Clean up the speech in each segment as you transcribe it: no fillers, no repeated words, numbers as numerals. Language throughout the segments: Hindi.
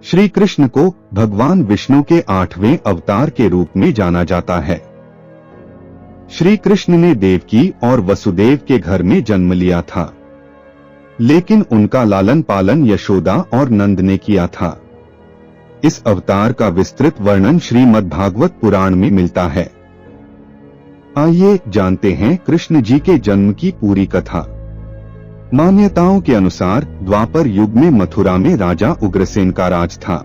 श्री कृष्ण को भगवान विष्णु के 8वें अवतार के रूप में जाना जाता है। श्री कृष्ण ने देवकी और वसुदेव के घर में जन्म लिया था, लेकिन उनका लालन पालन यशोदा और नंद ने किया था। इस अवतार का विस्तृत वर्णन श्रीमद् भागवत पुराण में मिलता है। आइए जानते हैं कृष्ण जी के जन्म की पूरी कथा। मान्यताओं के अनुसार द्वापर युग में मथुरा में राजा उग्रसेन का राज था।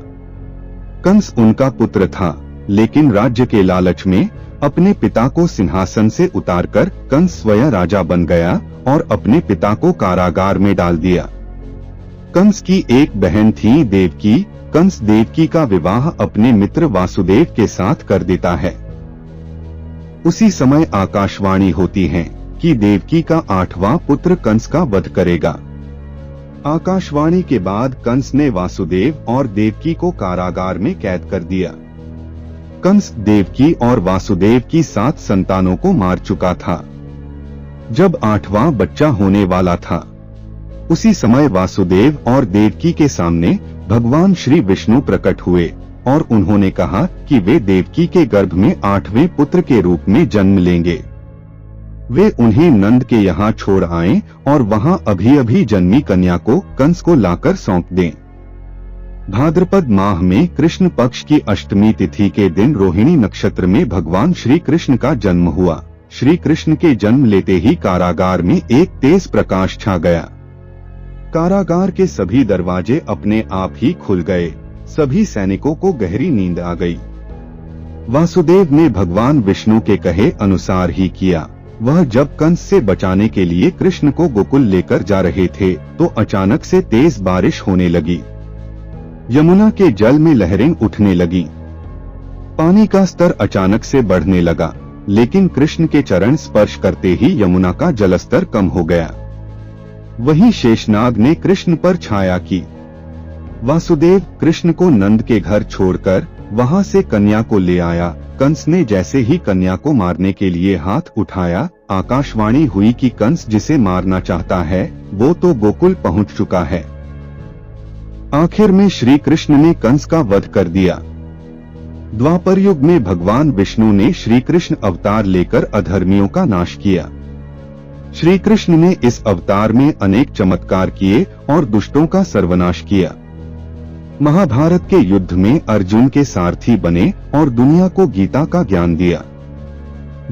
कंस उनका पुत्र था, लेकिन राज्य के लालच में अपने पिता को सिंहासन से उतारकर कंस स्वयं राजा बन गया और अपने पिता को कारागार में डाल दिया। कंस की एक बहन थी देवकी। कंस देवकी का विवाह अपने मित्र वासुदेव के साथ कर देता है। उसी समय आकाशवाणी होती है कि देवकी का 8वां पुत्र कंस का वध करेगा। आकाशवाणी के बाद कंस ने वासुदेव और देवकी को कारागार में कैद कर दिया। कंस देवकी और वासुदेव की 7 संतानों को मार चुका था। जब 8वां बच्चा होने वाला था, उसी समय वासुदेव और देवकी के सामने भगवान श्री विष्णु प्रकट हुए और उन्होंने कहा कि वे देवकी के गर्भ में 8वें पुत्र के रूप में जन्म लेंगे। वे उन्हें नंद के यहाँ छोड़ आएं और वहाँ अभी अभी जन्मी कन्या को कंस को लाकर सौंप दें। भाद्रपद माह में कृष्ण पक्ष की अष्टमी तिथि के दिन रोहिणी नक्षत्र में भगवान श्री कृष्ण का जन्म हुआ। श्री कृष्ण के जन्म लेते ही कारागार में एक तेज प्रकाश छा गया। कारागार के सभी दरवाजे अपने आप ही खुल गए। सभी सैनिकों को गहरी नींद आ गई। वासुदेव ने भगवान विष्णु के कहे अनुसार ही किया। वह जब कंस से बचाने के लिए कृष्ण को गोकुल लेकर जा रहे थे तो अचानक से तेज बारिश होने लगी। यमुना के जल में लहरें उठने लगी। पानी का स्तर अचानक से बढ़ने लगा, लेकिन कृष्ण के चरण स्पर्श करते ही यमुना का जलस्तर कम हो गया। वहीं शेषनाग ने कृष्ण पर छाया की। वासुदेव कृष्ण को नंद के घर छोड़कर वहां से कन्या को ले आया। कंस ने जैसे ही कन्या को मारने के लिए हाथ उठाया, आकाशवाणी हुई कि कंस जिसे मारना चाहता है वो तो गोकुल पहुंच चुका है। आखिर में श्री कृष्ण ने कंस का वध कर दिया। द्वापर युग में भगवान विष्णु ने श्री कृष्ण अवतार लेकर अधर्मियों का नाश किया। श्री कृष्ण ने इस अवतार में अनेक चमत्कार किए और दुष्टों का सर्वनाश किया। महाभारत के युद्ध में अर्जुन के सारथी बने और दुनिया को गीता का ज्ञान दिया।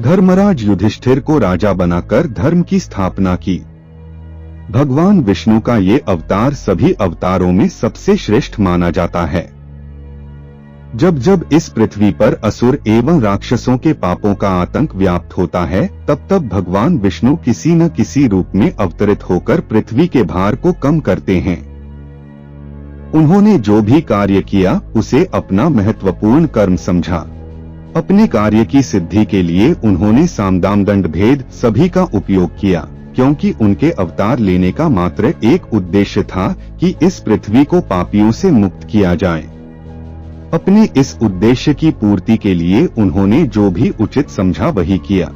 धर्मराज युधिष्ठिर को राजा बनाकर धर्म की स्थापना की। भगवान विष्णु का ये अवतार सभी अवतारों में सबसे श्रेष्ठ माना जाता है। जब जब इस पृथ्वी पर असुर एवं राक्षसों के पापों का आतंक व्याप्त होता है, तब तब भगवान विष्णु किसी न किसी रूप में अवतरित होकर पृथ्वी के भार को कम करते हैं। उन्होंने जो भी कार्य किया उसे अपना महत्वपूर्ण कर्म समझा। अपने कार्य की सिद्धि के लिए उन्होंने सामदाम दंड भेद सभी का उपयोग किया, क्योंकि उनके अवतार लेने का मात्र एक उद्देश्य था कि इस पृथ्वी को पापियों से मुक्त किया जाए। अपने इस उद्देश्य की पूर्ति के लिए उन्होंने जो भी उचित समझा वही किया।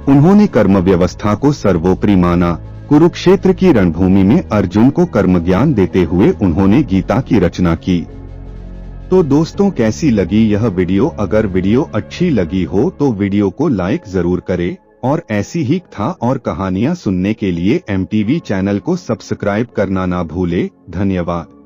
उन्होंने कर्म व्यवस्था को सर्वोपरि माना। कुरुक्षेत्र की रणभूमि में अर्जुन को कर्म ज्ञान देते हुए उन्होंने गीता की रचना की। तो दोस्तों, कैसी लगी यह वीडियो? अगर वीडियो अच्छी लगी हो तो वीडियो को लाइक जरूर करें और ऐसी ही कथा और कहानियां सुनने के लिए MTV चैनल को सब्सक्राइब करना ना भूले। धन्यवाद।